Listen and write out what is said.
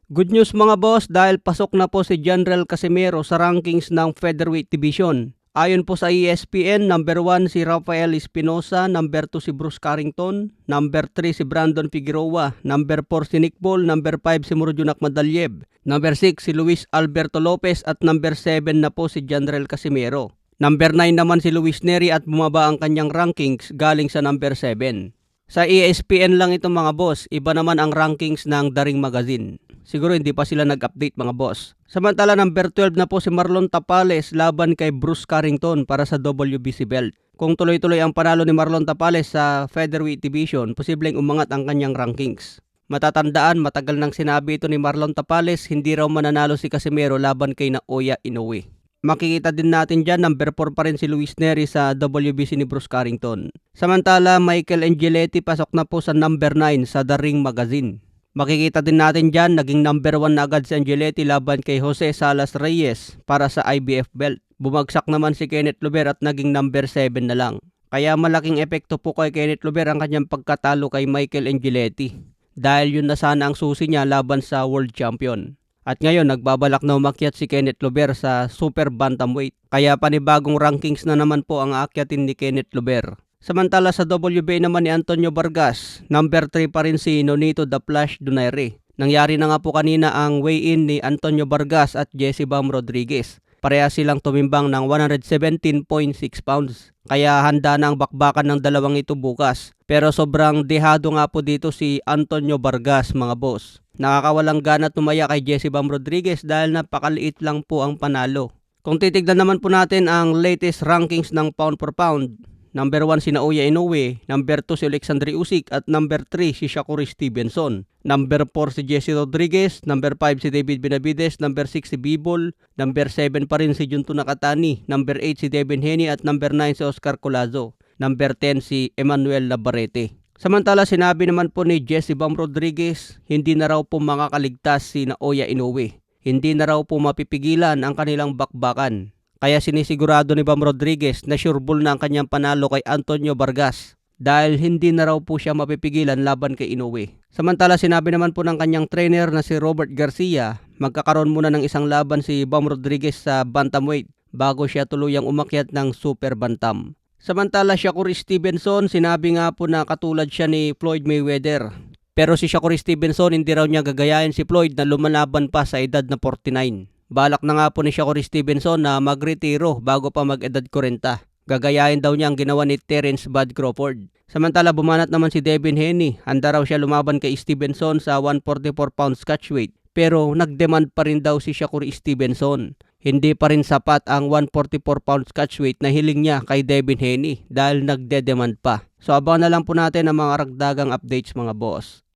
Good news mga boss dahil pasok na po si General Casimero sa rankings ng Featherweight Division. Ayon po sa ESPN, number 1 si Rafael Espinosa, number 2 si Bruce Carrington, number 3 si Brandon Figueroa, number 4 si Nick Paul, number 5 si Murodjunak Madalyev, number 6 si Luis Alberto Lopez at number 7 na po si General Casimero. Number 9 naman si Luis Neri at bumaba ang kanyang rankings galing sa number 7. Sa ESPN lang ito mga boss, iba naman ang rankings ng The Ring Magazine. Siguro hindi pa sila nag-update mga boss. Samantala number 12 na po si Marlon Tapales laban kay Bruce Carrington para sa WBC belt. Kung tuloy-tuloy ang panalo ni Marlon Tapales sa Featherweight Division, posibleng umangat ang kanyang rankings. Matatandaan, matagal nang sinabi ito ni Marlon Tapales, hindi raw mananalo si Casimero laban kay Naoya Inoue. Makikita din natin dyan, number 4 pa rin si Luis Neri sa WBC ni Bruce Carrington. Samantala, Michael Angeletti pasok na po sa number 9 sa The Ring Magazine. Makikita din natin dyan, naging number 1 na agad si Angeletti laban kay Jose Salas Reyes para sa IBF belt. Bumagsak naman si Kenneth Luber at naging number 7 na lang. Kaya malaking epekto po kay Kenneth Luber ang kanyang pagkatalo kay Michael Angeletti. Dahil yun na sana ang susi niya laban sa World Champion. At ngayon, nagbabalak na umakyat si Kenneth Luber sa Super Bantamweight. Kaya panibagong rankings na naman po ang aakyatin ni Kenneth Luber. Samantala sa WBA naman ni Antonio Vargas, number 3 pa rin si Nonito The Flash Donaire. Nangyari na nga po kanina ang weigh-in ni Antonio Vargas at Jesse Bam Rodriguez. Pareha silang tumimbang ng 117.6 pounds. Kaya handa na ang bakbakan ng dalawang ito bukas. Pero sobrang dehado nga po dito si Antonio Vargas mga boss. Nakakawalang gana tumaya kay Jesse Bam Rodriguez dahil napakaliit lang po ang panalo. Kung titignan naman po natin ang latest rankings ng pound for pound, number 1 si Naoya Inoue, number 2 si Alexandre Usyk at number 3 si Shakur Stevenson. Number 4 si Jesse Rodriguez, number 5 si David Benavides, number 6 si Bivol, number 7 pa rin si Junto Nakatani, number 8 si Devin Haney at number 9 si Oscar Colazo, number 10 si Emmanuel Navarrete. Samantala sinabi naman po ni Jesse Bam Rodriguez, hindi na raw po makakaligtas si Naoya Inoue. Hindi na raw po mapipigilan ang kanilang bakbakan. Kaya sinisigurado ni Bam Rodriguez na sureball na ang kanyang panalo kay Antonio Vargas dahil hindi na raw po siya mapipigilan laban kay Inoue. Samantala sinabi naman po ng kanyang trainer na si Robert Garcia, magkakaroon muna ng isang laban si Bam Rodriguez sa bantamweight bago siya tuluyang umakyat ng super bantam. Samantala Shakur Stevenson, sinabi nga po na katulad siya ni Floyd Mayweather. Pero si Shakur Stevenson hindi raw niya gagayahin si Floyd na lumalaban pa sa edad na 49. Balak na nga po ni Shakur Stevenson na magretiro bago pa mag-edad 40. Gagayahin daw niya ang ginawa ni Terence Bud Crawford. Samantala bumanat naman si Devin Haney. Handa raw siya lumaban kay Stevenson sa 144 pounds catchweight. Pero nagdemand pa rin daw si Shakur Stevenson. Hindi pa rin sapat ang 144 pounds catchweight na hiling niya kay Devin Haney dahil nagde-demand pa. So abangan na lang po natin ang mga ragdagang updates mga boss.